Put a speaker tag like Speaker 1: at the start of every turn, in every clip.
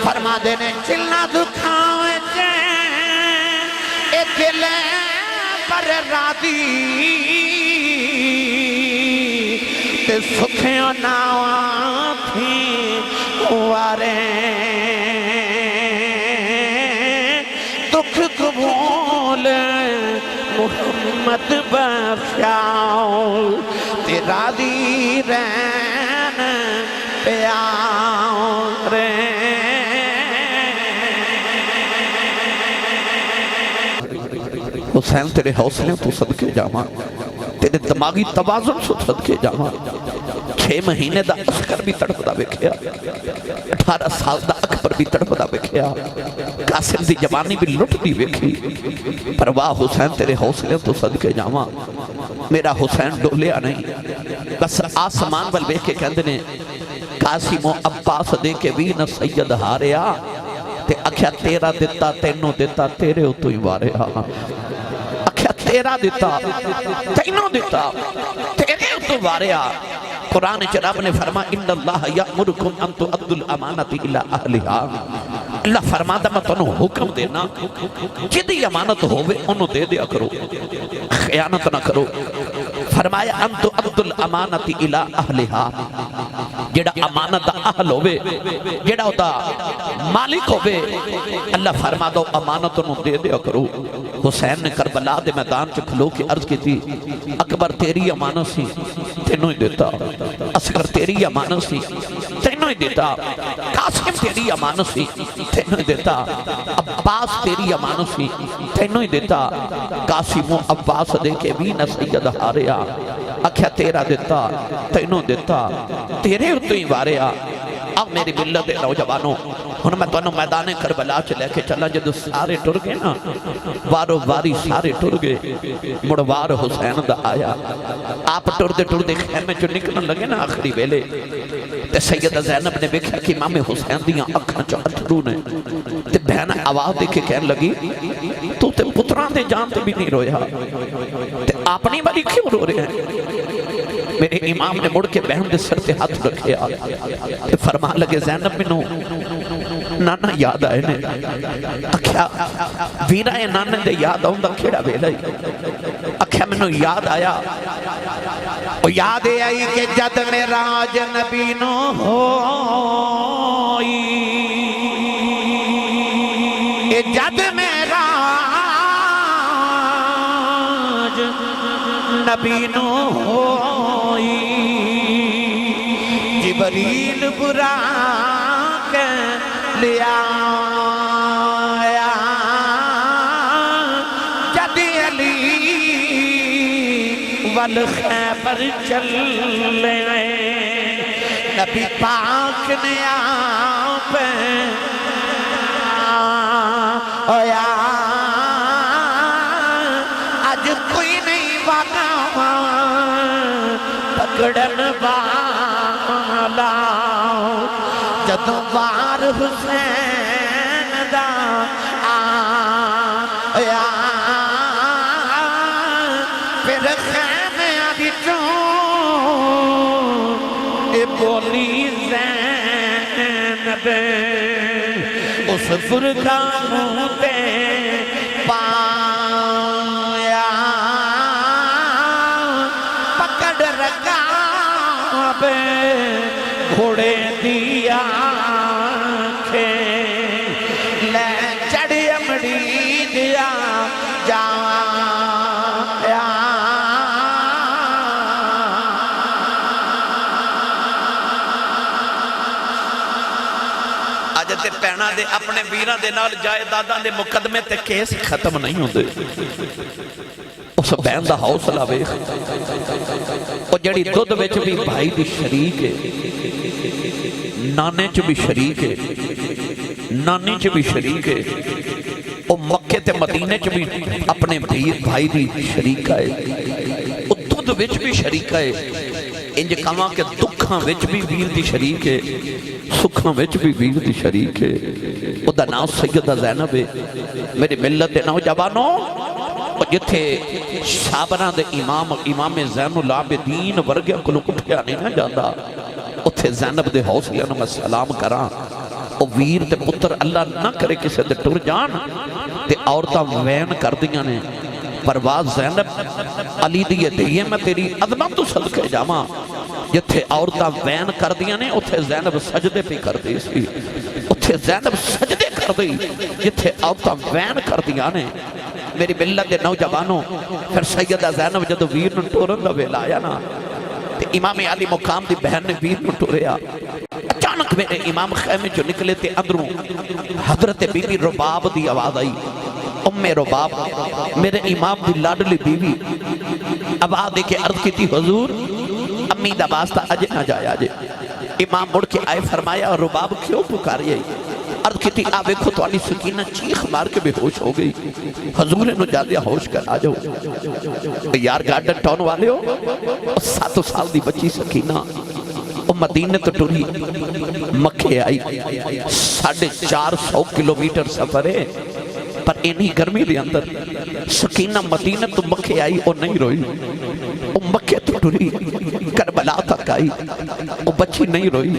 Speaker 1: فرما دینے چلنا دکھاوے جے اے دل پر رادی تے سکھیوں ناواں تھی وارے دکھ قبول محمد بخشاؤ تے راضی رہن پیار حسین تیرے حوصلے تو صدقے جاواں تیرے دماغی توازن سے صدقے جاواں 6 مہینے دا عسکر بھی تڑپ دا بکھیا 18 سال دا اکبر بھی تڑپ دا بکھیا قاسم دی جوانی بھی لٹ دی بکھی پر واہ حسین تیرے حوصلے تو صدقے جاواں میرا حسین ڈولیا نہیں بس آسمان بل بے کے کہندے نے قاسم و عباس دے کے بھی نہ سید ہاریا تے اکھیا تیرا دیتا تینوں دیتا تیرے ہو تو ہی واریا اکھیا تیرا دیتا تینوں دیتا تیرے ہو تو واریا قرآن رب نے فرما ان اللہ یأمرکم ان تؤدوا الامانۃ الی اہلھا اللہ فرماتا میں تنوں حکم دینا جدی امانت ہوئے انہوں دے دیا کرو خیانت نہ کرو فرمایا ان تؤدوا الامانۃ الی اہلھا جڑا امانت دا اہل ہوئے جڑا ہوتا مالک ہوئے اللہ فرما دو امانت انہوں دے دیا کرو حسین نے کربلا دے میدان چ کھلو کے عرض کی تھی اکبر تیری امانت سی تینوں ہی دیتا اصغر تیری امانت سی تینوں ہی دیتا قاسم تیری امانت سی تینوں ہی دیتا عباس تیری امانت سی تینوں ہی دیتا قاسم و عباس دے کے بھی نہ سید ہاریا اکھیا تیرا دیتا تینوں دیتا تیرے تو ہی واریا اب میری ملت نوجوانوں ہن میں تانوں میدان کربلا چ لے کے چلا جدو سارے ٹر گئے نا وارو واری سارے ٹر گئے مڑوار حسین دا آیا آپ ٹر دے خیمے چ نکلن لگے نا آخری ویلے تے سیدہ زینب نے دیکھا کہ امام حسین دیاں اکھاں چ اتھرو نے تے بہن آواز دے کے کہنے لگی تو تے پتراں دے جان تے بھی نہیں رویا تے اپنی باری کیوں رو رہے ہیں میرے امام نے مڑ کے بہن دے سر تے ہاتھ رکھے تے فرما لگے زینب منو نانا یاد آئے نے اکھیا ویرہ نانے دے یاد آؤں دا کھیڑا بیلا ہی اکھیا منو یاد آیا او یاد آئی کہ جد میں راج نبی نو ہوئی جد میں راج نبی نو ہوئی جبریل برا کے لیا جد علی والخیبر چل لے نبی پاک نے آپ اویا آج کوئی نہیں واقع پکڑن والا جدوں وار حسین دا آیا پھر خیمہ وچوں اے بولی زینب اس فرقانوں تے پایا پکڑ رکاب گھوڑے دیا لے چڑی امڑی دیا جایا آج تے پینا دے اپنے ویران دے نال جائے دادا دے مقدمے تے کیس ختم نہیں ہوں دے اس بہن دا حوصلہ ویکھ اور جڑی دودھ وچ بھی بھائی دی شریک ہے نانے چ بھی شریک ہے نانی چ بھی شریک ہے وہ مکے تے مدینے چ بھی اپنے بھائی دی شریک ہے وہ دودھ وچ بھی شریک ہے انج کہاں کہ دکھاں وچ بھی ویر دی شریک ہے سکھاں وچ بھی ویر دی شریک ہے وہ دا نام سیدہ زینب ہے میری ملت دے نوجوانوں جتھے صابرہ دے امام زین العابدین ورگیا کو اٹھیا نہیں نہ جاتا اتھے زینب دے حوصلے میں سلام کراں او ویر تے پتر اللہ نہ کرے کسے دے ٹر جان تے عورتاں وین کر دیاں نے پرواز زینب علی دیئے دیئے میں تیری عظمت تو صدقے جاواں جتھے عورتاں وین کر دیاں نے اتھے زینب سجدے پہ کر دی سی اتھے زینب سجدے کر دی جتھے عورتاں وین کر دیاں نے میری ملت دے نوجوانوں پھر سیدہ زینب جدو ویر نو ٹورن دا ویلا آیا نا تے امام علی مقام دی بہن نے ویر نو ٹوریا اچانک میرے امام خیمے جو نکلے تے اندروں حضرت بی بی رباب دی آواز آئی ام رباب میرے امام دی لاڈلی بیوی آواز دے کے عرض کی تھی حضور امی دا واسطہ اجے نہ جایا جے امام مڑ کے آئے فرمایا رباب کیوں پکاری آئی عرض کی تھی آوے کو تو علی سکینہ چیخ مار کے بے ہوش ہو گئی حضور نے جادیا ہوش کر آ جاؤ یار گارڈن ٹاؤن والے ہو 7 سال دی بچی سکینہ وہ مدینہ تو ٹوری مکھے آئی 450 کلومیٹر سفر ہے پر انہی گرمی دے اندر سکینہ مدینہ تو مکھے آئی اور نہیں روئی وہ مکھے تو ٹوری کربلا تک آئی وہ بچی نہیں روئی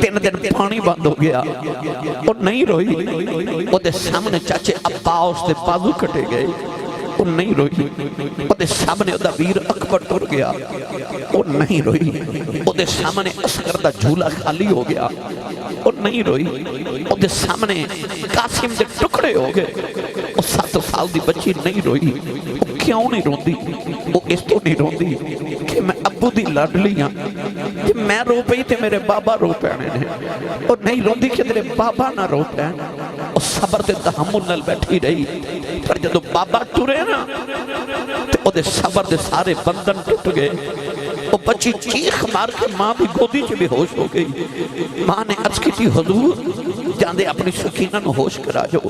Speaker 1: 3 دن پانی بند ہو گیا وہ نہیں روئی وہ دے سامنے چاچے عباس دے بازو کٹے گئے وہ نہیں روئی وہ دے سامنے دا ویر اکبر ٹر گیا وہ نہیں روئی وہ دے سامنے اصغر دا جھولا خالی ہو گیا وہ نہیں روئی وہ دے سامنے قاسم دے ٹکڑے ہو گئے وہ 7 سال دی بچی نہیں روئی وہ کیوں نہیں روندی وہ اس تو نہیں روندی کہ میں ابو دی لاڈلی ہاں کہ میں رو پئی تے میرے بابا رو پینے نے اور نہیں روندی کہ میرے بابا نہ رو پین اور صبر تے تحمل نال بیٹھی رہی پر جدو بابا ٹرے نا تے او دے صبر دے سارے بندن ٹوٹ گئے وہ بچی چیخ مار کے ماں بھی گودی چ بے ہوش ہو گئی ماں نے عرض کی تھی حضور جاندے اپنی سکینہ نو ہوش کرا جو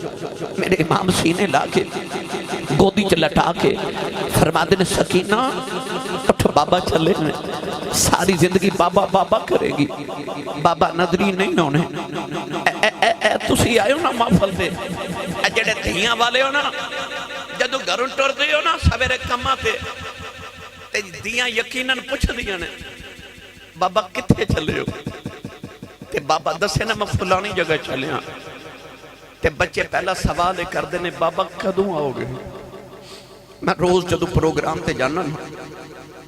Speaker 1: میرے امام سینے لا کے گودی چ لٹا کے فرما دے سکینہ اٹھ بابا چلے ہیں ساری زندگی بابا بابا کرے گی بابا نظری نہیں ہونے تسی آئے ہو نا محفل دے جڑے دھیاں والے ہو نا جدو گھروں ٹر دے ہو نا سویرے کما تے دیاں یقیناً پوچھ دیاں نے بابا کتھے چلے ہو تے بابا دسے نا میں فلانی جگہ چلے ہاں تے بچے پہلا سوال کر دینے بابا کدوں آؤ گے میں روز جدو پروگرام تے جانا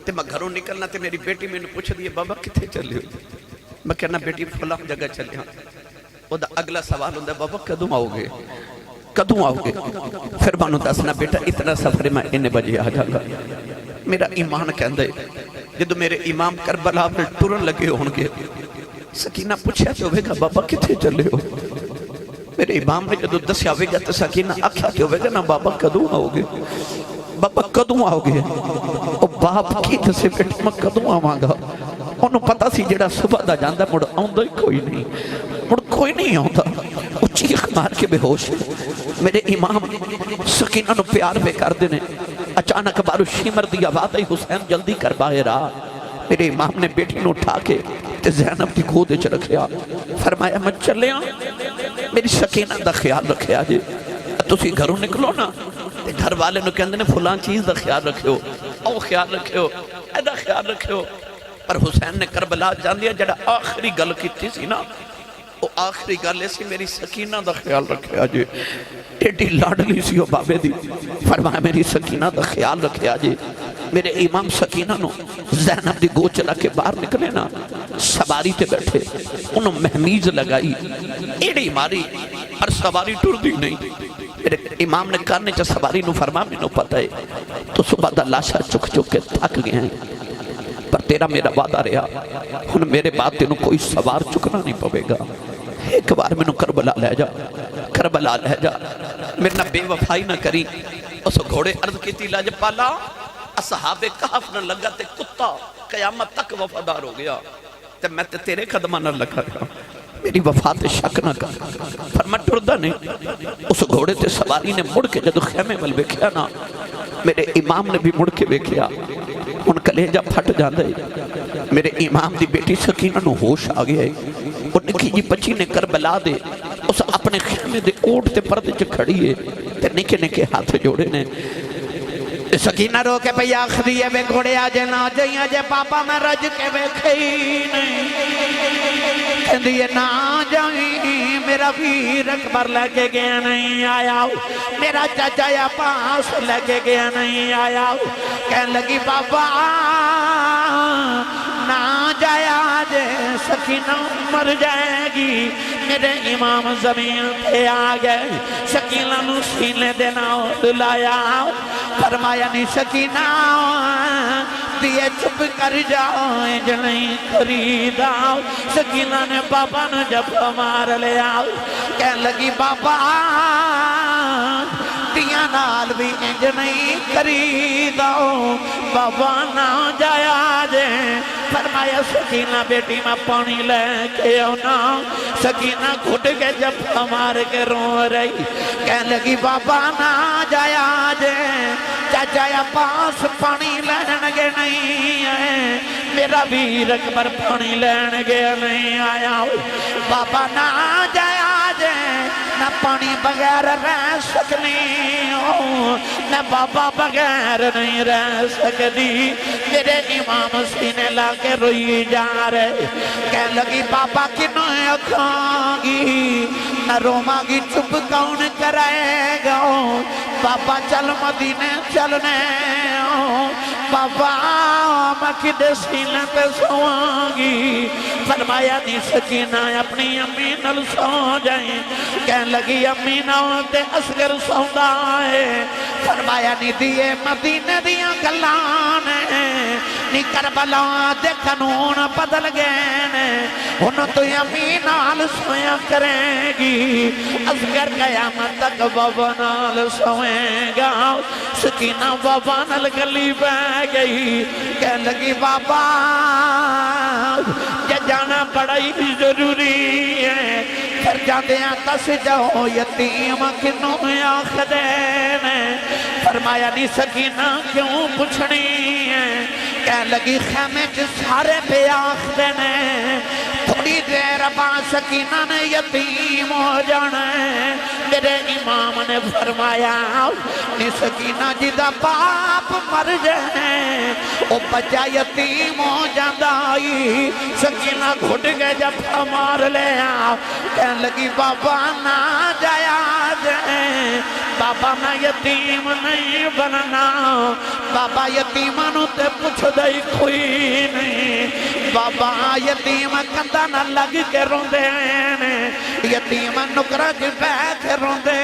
Speaker 1: تے میں گھروں نکلنا تے میری بیٹی میں نے پوچھ دیئے بابا کتھے چلے ہو میں کہنا بیٹی فلان جگہ چلے ہاں وہ دا اگلا سوال ہوندہ بابا کدوں آؤ گے کدوں آؤ گے پھر بانو دسنا بیٹا اتنا سفر میں انہیں بجے آ جاگا میرا ایمان کہندے جدو میرے امام کربلا میں ٹرن لگے ہونگے سکینہ پوچھا جو ہوئے گا بابا کتھے چلے ہو میرے امام نے جدو دسیا ہوئے گا تو سکینہ آکھا جو ہوئے گا نا بابا کدوں آؤ گے بابا کدوں آؤ گے او باپ کی دسے بیٹی میں کدوں آواں گا انہوں پتا سی جڑا صبح دا جاندہ مڑ آؤندہ ہی کوئی نہیں آؤندہ وہ چیخ مار کے بے ہوش میرے امام سکینہ نو پیار بے کر دینے اچانک بارو شیمر دی آواز آئی حسین جلدی کر باہر آ میرے امام نے بیٹی نو اٹھا کے تے زینب دی گودے چ رکھیا فرمایا میں چلے آں میری سکینہ دا خیال رکھیا جی تسی گھروں نکلو نا تے گھر والے نو کہندے نے فلان چیز دا خیال رکھیو او خیال رکھیو ایدہ خیال رکھیو پر حسین نے کربلا جان دیا جڑا آخری گل کیتی سی نا وہ آخری گل ایسی میری سکینہ دا خیال رکھیا جی ٹیٹی لاڈلی سی ہو بابے دی فرمایا میری سکینہ دا خیال رکھیا جی میرے امام سکینہ نو زینب دی گو چلا کے باہر نکلے نا سواری تے بیٹھے انہوں مہمیز لگائی ایڑی ماری اور سواری ٹر دی نہیں میرے امام نے کرنے چا سواری نو فرما میں نو پتہ ہے تو صبح دا لاشا چک چک کے تھک گئے ہیں پر تیرا میرا وعدہ رہا ہن میرے بعد تینوں کوئی سوار چکنا نہیں پوے گا ایک بار میں نو کربلا لے جا میرے نہ بے وفائی نہ کری اس گھوڑے عرض کی تھی لاج پالا اصحاب کہف نہ لگا تے کتا قیامت تک وفادار ہو گیا تے میں تے تیرے قدمہ نہ لگا گیا میری وفا تے شک نہ کر فرما ٹردہ نہیں اس گھوڑے تے سواری نے مڑ کے جدو خیمے مل بیکھیا نا میرے امام نے بھی مڑ کے بیکھیا ان کلیجہ پھٹ جاندے میرے امام دی بیٹی سکینہ نو ہوش آ گیا ہے اور نکی جی بچی نے کربلا دے اس اپنے خیمے دے اوٹ تے پردے چ کھڑی ہے تے نکے نکے ہاتھ جوڑے نے سکینہ رو کے پہ آخری ہے بے گھوڑے آجے نہ جائیں جے پاپا میں رج کے بے کھئی نہیں کہندیے نہ جائیں میرا ویر اکبر لے کے گیا نہیں آیا میرا چاچا یا پاس لے کے گیا نہیں آیا کہنے لگی بابا نہ جایا جے سکینہ مر جائے گی میرے امام زمین پہ آگئے سکینہ نو سینے دینا لایا فرمایا نہیں سکینہ دیئے چپ کر جاؤ جنہیں خریدا سکینہ نے بابا نے جب مار لیا کہنے لگی بابا دیاں نال بھی انج نہیں خریدا بابا نہ جایا جے فرمایا سکینہ بیٹی میں پانی لے کے آنا سکینہ گھٹ کے جب مار کے رو رہی کہنے لگی بابا نہ جایا جے چاچا یا پاس پانی لین گے نہیں آئے میرا ویر اکبر پانی لین گے نہیں آیا بابا نہ جایا جے نہ پانی بغیر رہ سکنی ہوں نہ بابا بغیر نہیں رہ سکتی میرے امام سینے لا کے روئی جا رہے کہنے لگی بابا کنوں اکھاں گی نہ روما گی چپ کون کرائے گا بابا چل مدینے چلنے بابا میں کدے سینے پہ سوانگی فرمایا نہیں سکینہ اپنی امی نل سو جائیں کہنے لگی امی نوتے اصغر سوندہ ہے فرمایا نہیں دیئے مدینے دیاں گلانے نی کربلا دے قانون بدل گئے انہوں تو امی نال سویا کریں گی اصغر قیامت تک بابا نال سوئیں گا سکینہ بابا نال گلی بہ گئی کہنے لگی بابا یہ جانا بڑا ہی ضروری ہے پھر جاندے ہیں تس جاؤ یتیم کنوں آخدین فرمایا نہیں سکینہ کیوں پوچھنی ہے کہنے لگی خیمے چ سارے پہ آخدین تھوڑی دیر بعد سکینہ نے یتیم ہو جانا ہے میرے امام نے فرمایا نی سکینہ جی دا باپ مر جائے او بچہ یتیم ہو جاندہ آئی سکینہ گھٹ گئے جب مار لے آؤ کہنے لگی بابا نہ جایا جائے بابا میں یتیم نہیں بننا بابا یتیمانو تے پوچھ دائی کوئی نہیں بابا یتیم کندہ نہ لگ کے روندے ہیں یتیم نکرہ کی بیٹھ روندے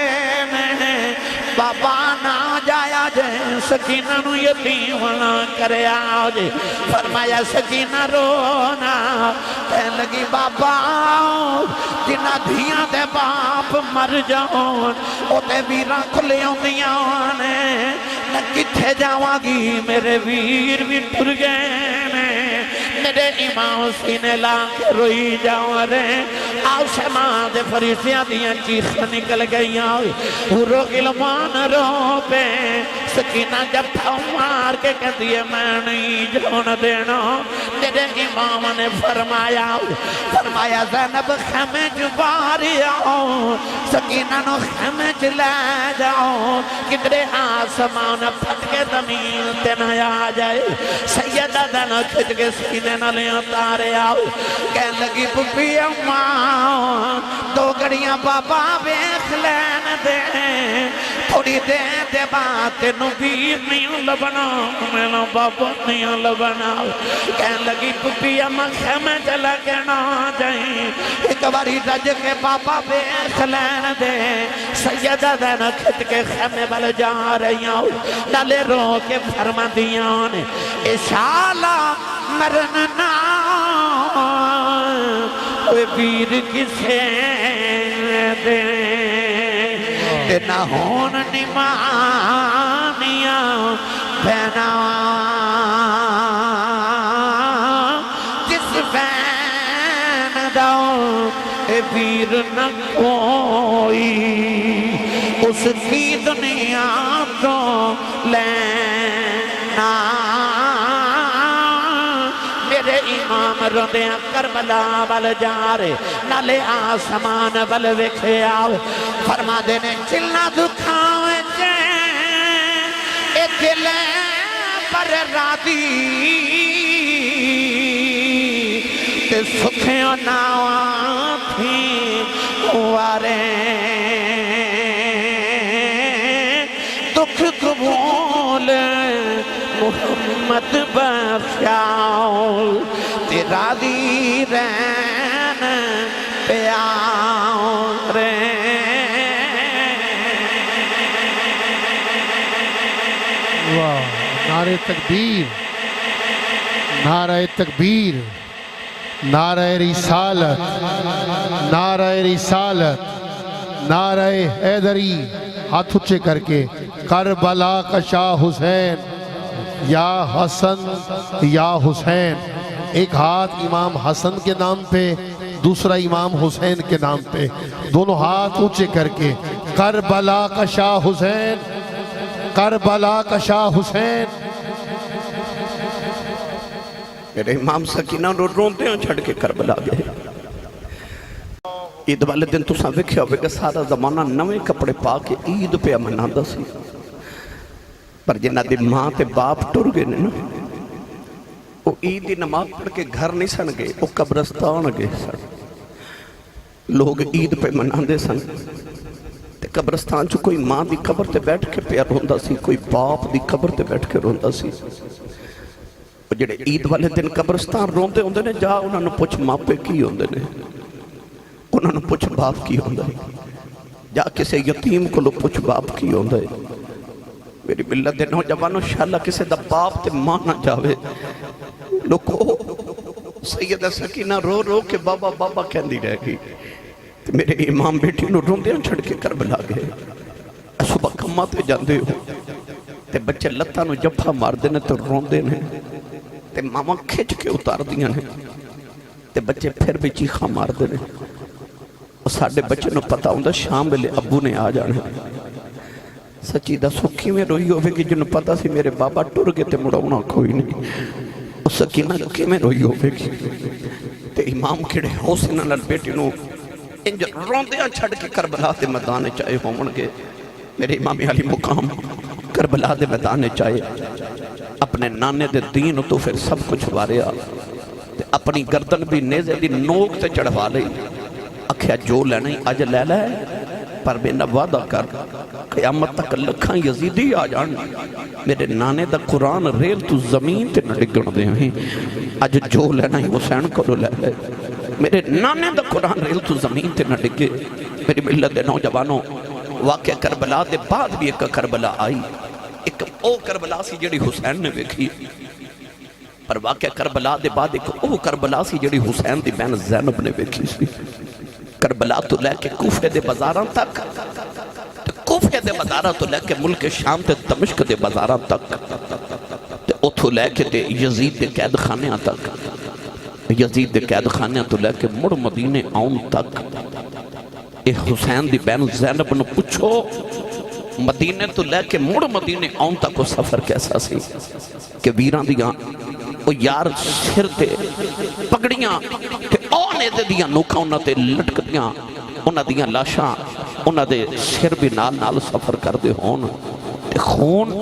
Speaker 1: ہیں بابا نہ جایا جائے سکینہ نو یتیم نہ کرے آؤ جے فرمایا سکینہ رونا کہنے لگی بابا جنہ دھیاں دے باپ مر جاؤں او تے ویران کھلے ہوندیاں نہ کتھے جاواں گی میرے ویر بھی ٹر گئے میرے امام سینے لا کے روئی جاؤں رہے آسمان دے فریسیاں دیاں چیخ نکل گئیاں پورو گلمان رو پہ سکینہ جب تھا مار کے کہتی ہے میں نہیں جون دینا میرے امام نے فرمایا زینب خیمے جباری آؤ سکینہ نو خیمے چلے جاؤ کدرے آسمان پھٹ کے زمین تے نہ آ جائے سیدہ دن کھج کے سینے نہ لے اتارے آؤ کہنے لگی پپی اماں دو گڑیاں بابا بیخ لین دے تھوڑی دے بات نبیر نہیں لبنا میرا بابا نہیں لبنا کہنے لگی پپی اماں خیمے چلا کے نہ جائیں ایک باری رج کے بابا بیخ لین دے سیدہ دن کھج کے خیمے بل جا رہی ہوں ڈالے رو کے فرما دیاں نے اشالہ مرننا اوے ویر کسے دے نہ ہون نمانیاں بہنا جس بین داؤ اے ویر نہ کوئی اس کی دنیا تو لینا میرے امام روندیاں کربلا بل جا رہے نالے آسمان بل وکھے آؤ فرما دینے چلنا دکھاوے جے اے دل پر راضی تے سکھیوں ناواں تھی وارے دکھ قبول محمد بخشاؤ تے راضی رہن پیارے
Speaker 2: نعرہ تکبیر، نعرہ تکبیر، نعرہ رسالت، نعرہ رسالت، نعرہ حیدری، ہاتھ اونچے کر کے کربلا کا شاہ حسین یا حسن یا حسین، ایک ہاتھ امام حسن کے نام پہ، دوسرا امام حسین کے نام پہ، دونوں ہاتھ اونچے کر کے کربلا کا شاہ حسین، کربلا کا شاہ حسین۔
Speaker 1: میرے امام سکینہ رو روندے ہیں چھڑ کے کربلا گئے۔ عید والے دن تو ساں وکھیا ہوئے کہ سارا زمانہ نوے کپڑے پا کے عید پہ منادا سی، پر جنہ دی ماں تے باپ ٹر گئے نا، وہ عید دی نماز پڑھ کے گھر نہیں سن گئے، وہ قبرستان گئے سن۔ لوگ عید پہ مناندے سن تے قبرستان چ کوئی ماں دی قبر تے بیٹھ کے پیا روندا سی، کوئی باپ دی قبر تے بیٹھ کے روندا سی۔ جڑے عید والے دن قبرستان روندے ہوندے نے، جا انہاں نوں پوچھ ماپے کی ہوندے نے، انہاں نوں پوچھ باپ کی ہوندا ہے، جا کسے یتیم کو لو پوچھ باپ کی ہوندا ہے۔ میری ملت دے نوجوانوں شاءاللہ کسے دا باپ تے ماں نہ جاوے۔ لوگو سیدہ سکینہ رو رو کے بابا بابا کہندی رہ گئی، میرے امام بیٹی نو روندے چھڑ کے کربلا گئے۔ صبح کماں تے جاندے ہو تے بچے لتاں نو جفا مار دے نے تے روندے نے تے ماما کھچ کے اتار دیاں نے تے بچے پھر بھی چیخاں مار دے نے۔ اور ساڑھے بچے نو پتا ہوندہ شام بلے ابو نے آ جانا۔ سچی دا سکھی میں روئی ہوئے گی جنہوں پتا سی میرے بابا ٹر گئے تے مڑاؤنا کوئی نہیں، اور سکینہ کی میں روئی ہوئے گی تے امام کھڑے حوصنہ لال بیٹی نو انج روندیاں چھڑ کے کربلا دے میدان چاہے ہومن گے۔ میرے امام علی مقام کربلا دے میدان چاہے اپنے نانے دے دین تو پھر سب کچھ واریا تے اپنی گردن بھی نیزے دی نوک تے چڑھوا لئی، اکھیا جو لینا ہی آج لے لے، پر میرا وعدہ کر قیامت تک لکھاں یزیدی آ جان، میرے نانے دا قرآن ریل تو زمین تے نہ ڈگن دے ہیں، آج جو لینا ہی حسین کو لے لے، میرے نانے دا قرآن ریل تو زمین تے نہ ڈگے۔ میری ملت دے نوجوانوں واقعہ کربلا دے بعد بھی ایک کربلا آئی، ایک او کربلا سی جڑی حسین نے ویکھی، پر واقعہ کربلا دے بعد ایک او کربلا سی جڑی حسین دی بہن زینب نے ویکھی سی۔ کربلا تو لے کے کوفے دے بازاراں تک، کوفے دے بازاراں تو لے کے ملک شام تے دمشق دے بازاراں تک، تے اتھو لے کے تے یزید دے قید خانیاں تک، یزید دے قید خانیاں تو لے کے مڑ مدینے آن تک۔ اے حسین دی بہن زینب نے پوچھو مدینے تو لے کے مڑ مدینے آن تک وہ سفر کیسا سی کہ ویران دیاں وہ یار سر تے پگڑیاں تے آنے دے دیاں نوکاں انہاں تے لٹک دیاں، انہاں دیاں لاشاں انہاں دے سر بھی نال نال سفر کر دے ہون تے خون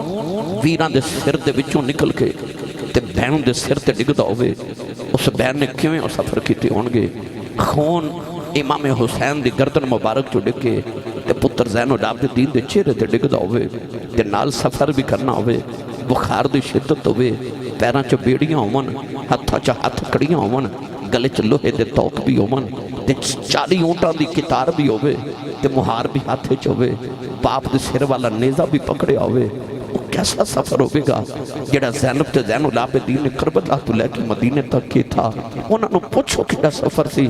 Speaker 1: ویران دے سر دے وچوں نکل کے تے بہنوں دے سر تے ڈگدا ہوئے، اس بہن نے کیویں وہ سفر کیتے ہون گے؟ خون امام حسین دی گردن مبارک جو ڈگے تے پتر زین العابدین دے چہرے تے ڈگدا ہوئے تے نال سفر بھی کرنا ہوئے، بخار دی شدت ہوئے، پیراں چ بیڑیاں ہون، ہتھاں چ ہتھ کڑیاں ہون، گلے چ لوہے دے توق بھی ہون تے 40 اونٹاں دی کتار بھی ہوئے تے مہار بھی ہاتھ وچ ہوئے، باپ دے سر والا نیزہ بھی پکڑیا ہوئے۔ کیسا سفر ہوئے گا جڑا زینب تے زین العابدین نے کربلا تو لے کے مدینے تک کی تھا؟ انہوں نے پوچھو کیا سفر سی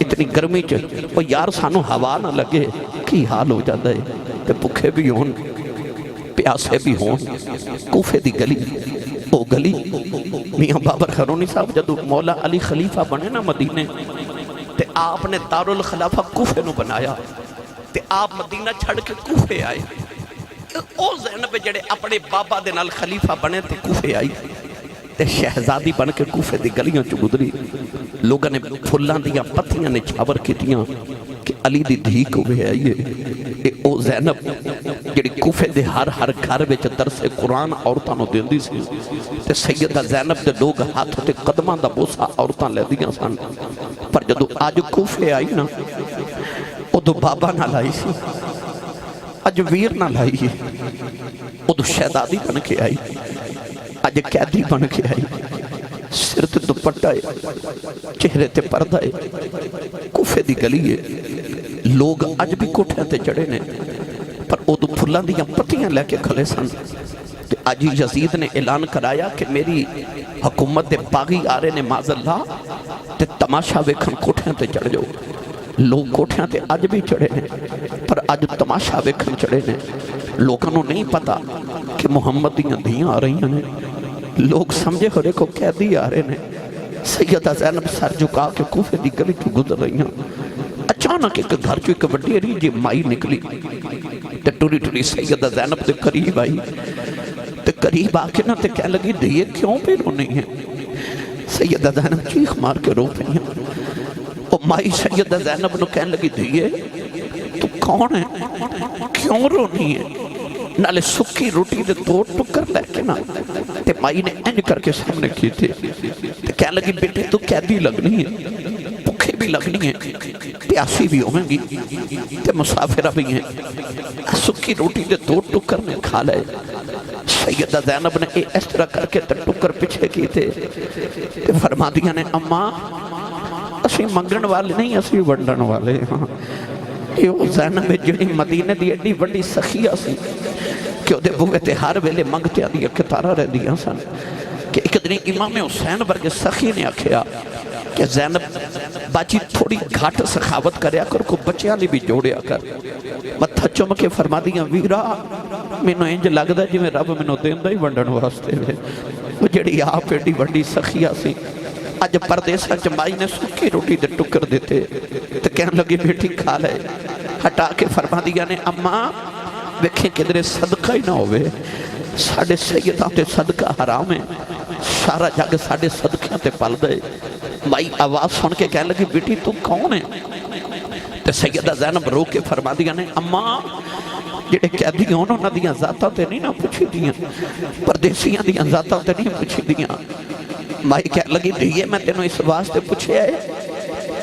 Speaker 1: اتنی گرمی چ، وہ یار سانو ہوا نہ لگے کی حال ہو جاتا ہے تے بھکھے بھی ہون پیاسے بھی ہون۔ کوفے دی گلی، او گلی میاں بابر خرونی صاحب جدو مولا علی خلیفہ بنے نا مدینے تے آپ نے دارالخلافہ کوفے نو بنایا تے آپ مدینہ چھڑ کے کوفے آئے۔ او زینب جڑے اپنے بابا دے نال خلیفہ بنے تے کوفے آئی تے شہزادی بن کے کوفے دی گلیاں چ گزری، لوگوں نے پھلاں دیاں پتیاں نے چھاور کیتیاں کہ علی دی دھی کوے آئیے۔ او زینب جڑی کوفے دے ہر گھر وچ درس قرآن عورتاں نوں دیندی سی تے سیدہ زینب دے لوگ ہاتھ تے قدماں دا بوسا عورتاں لیندیاں سن پر جدوں اج کوفے آئی نا ادو بابا نہ لائی سی اج ویر نہ لائی ادو شہزادی بن کے آئی اج قیدی بن کے آئی سر تے دوپٹہ ہے چہرے تے پردہ ہے کوفے دی گلی ہے لوگ اج بھی کوٹھیاں تے چڑھے نے پر ادو پھلاں دیاں پتیاں لے کے کھلے سن تے اج یزید نے اعلان کرایا کہ میری حکومت دے باغی آ رہے نے معاذ اللہ تے تماشا ویکھن کوٹھیاں تے چڑھ جاؤ لوگ کوٹھیاں تے اج بھی چڑھے نے پر اج تماشا ویکھن چڑھے نے لوگوں نوں نہیں پتا کہ محمد دیاں دھیاں آ رہی ہیں لوگ سمجھے ہو رہے کو قیدی آ رہے نے سیدہ زینب سر جھکا کے کوفے دی گلی تو گزر رہی ہیں اچانک ایک گھر چو ایک بڑی ریجی مائی نکلی تے ٹوری ٹوری سیدہ زینب دے قریب آئی تے قریب آ کے نا تے کہہ لگی دیئے کیوں پہ رونی ہے سیدہ زینب چیخ مار کے رو پہی ہیں اور مائی سیدہ زینب نو کہنے لگی دیئے تو کون ہے کیوں رونی ہے نالے سکی روٹی دے دو ٹکر لے کے نا تے مائی نے انج کر کے سامنے کی تھے تے کہنے لگی بیٹے تو قیدی لگنی ہے بھوکے بھی لگنی ہے پیاسی بھی ہوئیں گی تے مسافرہ بھی ہیں سکی روٹی دے دو ٹکر میں کھا لے سیدہ زینب نے اس طرح کر کے تے ٹکر پیچھے کی تھے تے فرما دیا نے اماں اسی منگن والے نہیں اسی ونڈن والے ہاں یہ زینب جڑی مدینے دی ایڈی وڈی سخیہ سی کہ دے بوئے تے ہر ویلے منگتے آدھی کتارہ رہ دیا سن کہ ایک دن امام حسین برگے سخی نے آکھیا کہ زینب باجی تھوڑی گھاٹ سخاوت کریا کر کو بچیاں لی بھی جوڑیا کر متھا چم کے فرما دیا ویرا میں نو انج لگ دا جی میں رب میں نو دین دا ہی ونڈن واسطے ہوئے وہ جڑی آپ ایڈی وڈی سخیہ سی آج پردیسہ جمائی نے سکی روٹی دے ٹکر دیتے تو کہنے لگی بیٹی کھا لے ہٹا کے فرما دیا نے اماں ویکھیں کدھرے صدقہ ہی نہ ہوئے ساڑھے سیدہ تے صدقہ حرام ہے سارا جگ ساڑھے صدقیاں تے پل دے مائی آواز سن کے کہنے لگی بیٹی تو کون ہے تے سیدہ زینب رو کے فرما دیا نے اماں جڑے قیدی ہونوں نہ دیاں ذاتہ تے نہیں نہ پوچھی دیاں پردیسیاں دیاں ذاتہ تے نہیں پوچھی دیاں مائی کہہ لگی دیئے میں تینوں اس واسطے پوچھے آئے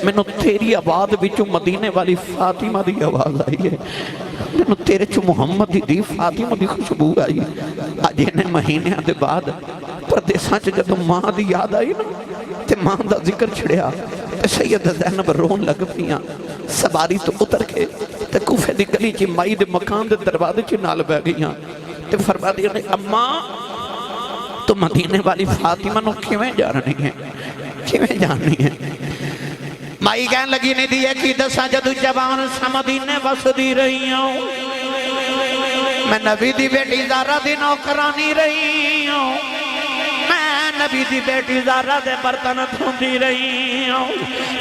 Speaker 1: میں نے تیری آواز بچو مدینے والی فاطمہ دی آواز آئی ہے میں نے تیرے چو محمد دی فاطمہ دی خوشبو آئی آج انہیں مہینے آدھے بعد پردیساں چے جدو ماں دی یاد آئی نا تے ماں دا ذکر چھڑیا تے سیدہ زینب رون لگ پیاں سواری تو اتر کے تے کوفے دی گلی چی مائی دے مکان دے دروازے چی نال بہ گئیاں تے فرما دیا نے اماں تو مدینے والی فاطمہ نو کیویں جاننی ہے کیویں جاننی ہے مائی کہن لگی نہیں دیئے کی دسا جدو جوان سا مدینے بس دی رہی ہوں میں نبی دی بیٹی زارہ دی نوکرانی رہی ہوں میں نبی دی بیٹی زارہ دے برتن دھوندی رہی ہوں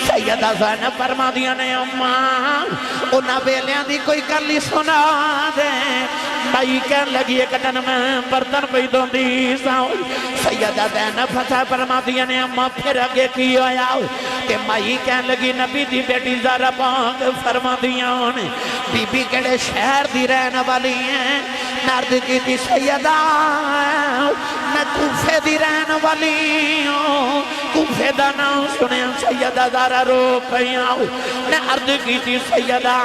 Speaker 1: سیدہ زینب فرما دیا نے اماں انہاں بیلیاں دی کوئی گلی سنا دے مائی کہن لگی ایک دن میں برتن پہ دھوندی ساؤں سیدہ زینب فتح فرما دیا نے اماں پھر اگے کی ہویا کہ مائی کہن لگی نبی دی بیٹی زارہ پاک فرما دیا نے بی بی کڑے شہر دی رہنے والی ہیں نرد کی تھی سیدہ میں کوفے دی رہنے والی ہوں کوفے دا نام سنے سیدہ زارہ رو پہیاں میں عرض کی تھی سیدہ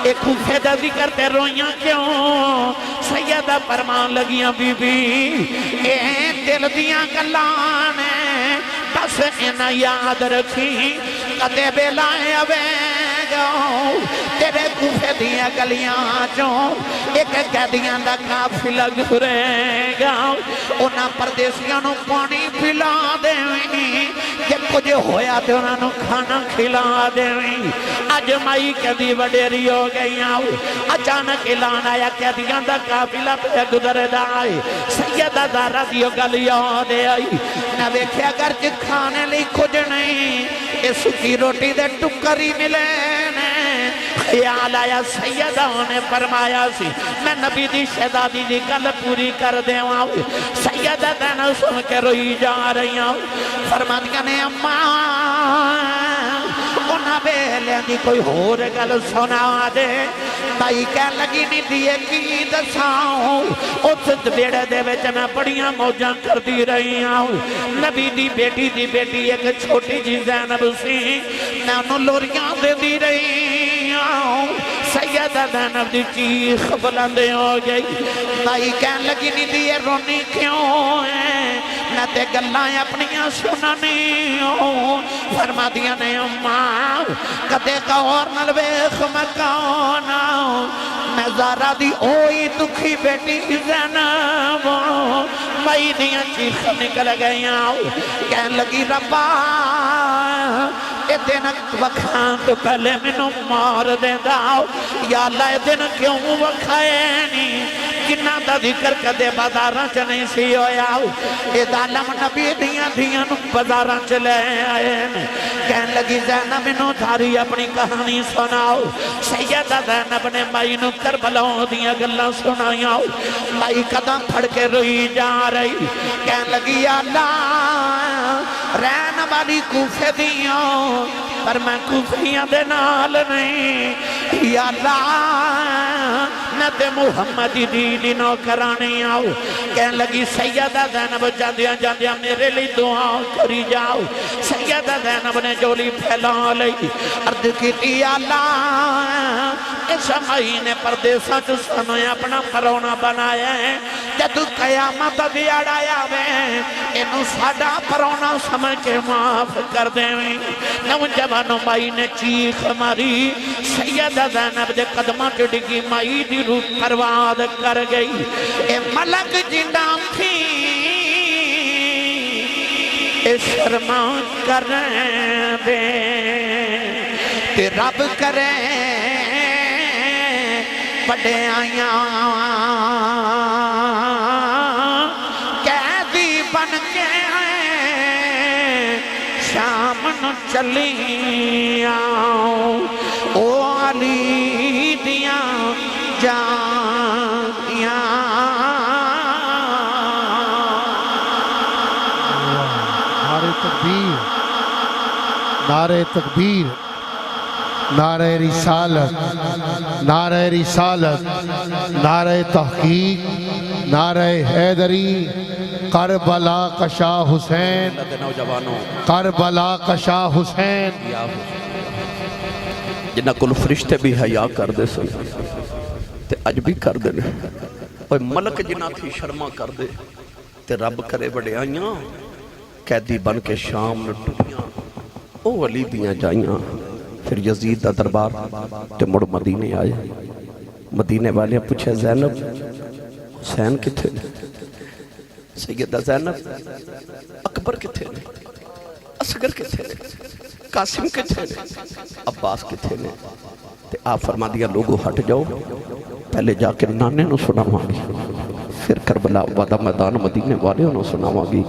Speaker 1: ایک کوفے دا ذکر تے رویاں کیوں سیدہ فرمان لگیاں بی بی اے دل دیاں گلانے بس انہا یاد رکھی کدے بیلائیں اوے گاؤں تیرے کوفے دیاں گلیاں چوں ایک قیدیاں دا قافلہ گزرے گا انہاں پردیسیاں نو پانی پلا دیویں کہ کچھ ہویا تے انہاں نو کھانا کھلا دیویں اج مائی قیدی وڈیری ہو گئیاں اچانک اعلان آیا قیدیاں دا قافلہ پہ گزر دائے سیدہ زارہ دیو گلیاں دے آئی نہ ویکھے اگر چ کھانے لی کچھ نہیں اس کی روٹی دے ٹکری ملے خیال آیا سیدہ نے فرمایا سی میں نبی دی شہزادی دی گل پوری کر دے ہوں سیدہ دینا سن کے روئی جا رہی ہوں فرما دیا نے اماں انہاں ویلے دی کوئی ہور گل سنا دے بھائی کہہ لگی نہیں دیئے کی دساؤں اس بیڑے دے وچ میں بڑیاں موجاں کر دی رہی ہوں نبی دی بیٹی ایک چھوٹی جی زینب سی میں انہوں لوریاں دے دی رہی ہوں سیدہ زینب دی چیخ بلندے ہو گئی بھائی کہنے لگی نہیں دیئے رونی کیوں ہے میں تے گلائیں اپنیاں سنانی ہوں فرما دیا نے اماں کدے غور نلویخ مکانا میں زارہ دی اوئی دکھی بیٹی زینب مائی دیاں چیخ نکل گئیاں کہنے لگی ربا اے دن وکھان تو پہلے منو مار دے داؤ یا اللہ اے دن کیوں وکھائے نہیں کنہ دا ذکر کدے بازاراں چ نہیں سی ہویا اے ظالم نبی دیاں بازاراں چ لے آئے کہنے لگی زینب منو تھاری اپنی کہانی سناؤ سیدہ زینب نے مائی نو کربلاؤں دیاں گلاں سنائیاں مائی قدم پھڑ کے روئی جا رہی کہنے لگی یا اللہ رہن والی کوفے دیاں پر میں کوفیاں دے نال نہیں یا اللہ میں تے محمدی دی نو کرانی آؤ کہنے لگی سیدہ زینب جاندیاں میرے لئے دعا کری جاؤ سیدہ زینب نے جولی پھیلا لئی عرض کی یا اللہ اس مہینے پردیساں چ سانو اپنا پرونا بنایا ہے جد قیامت دیاڑا آوے اینو ساڈا پرونا سمجھ کے معاف کر دیویں نوجوانوں مائی نے چیخ ماری سیدہ زینب دے قدمہ کے ڈگی مائی دی روح پرواد کر گئی اے ملک جنڈاں تھی اے شرما کریں دے تے رب کریں بڑے آیاں قیدی بن کے شام نو چلی آؤں او علی دیاں جانیاں
Speaker 2: نعرہ تکبیر نعرہ تکبیر نعرہ رسالت نعرہ رسالت نعرہ تحقیق نعرہ حیدری کربلا کا شاہ حسین کربلا کا شاہ حسین
Speaker 1: جنہ کل فرشتے بھی حیاء کر دے سن تے اج بھی کر دے اور ملک جنہ تھی شرما کر دے تے رب کرے بڑے آئیاں قیدی بن کے شام نہ ٹوٹیاں او علی دیاں جائیاں پھر یزید دا دربار تے مڑ مدینے آئے مدینے والے پوچھے زینب حسین کتھے نے سیدہ زینب اکبر کتھے نے اصغر کتھے نے قاسم کتھے نے عباس کتھے نے تے آپ فرما دیا لوگو ہٹ جاؤ پہلے جا کے نانے نو سناواں گی پھر کربلا وعدہ میدان مدینے والے انہوں سناواں گی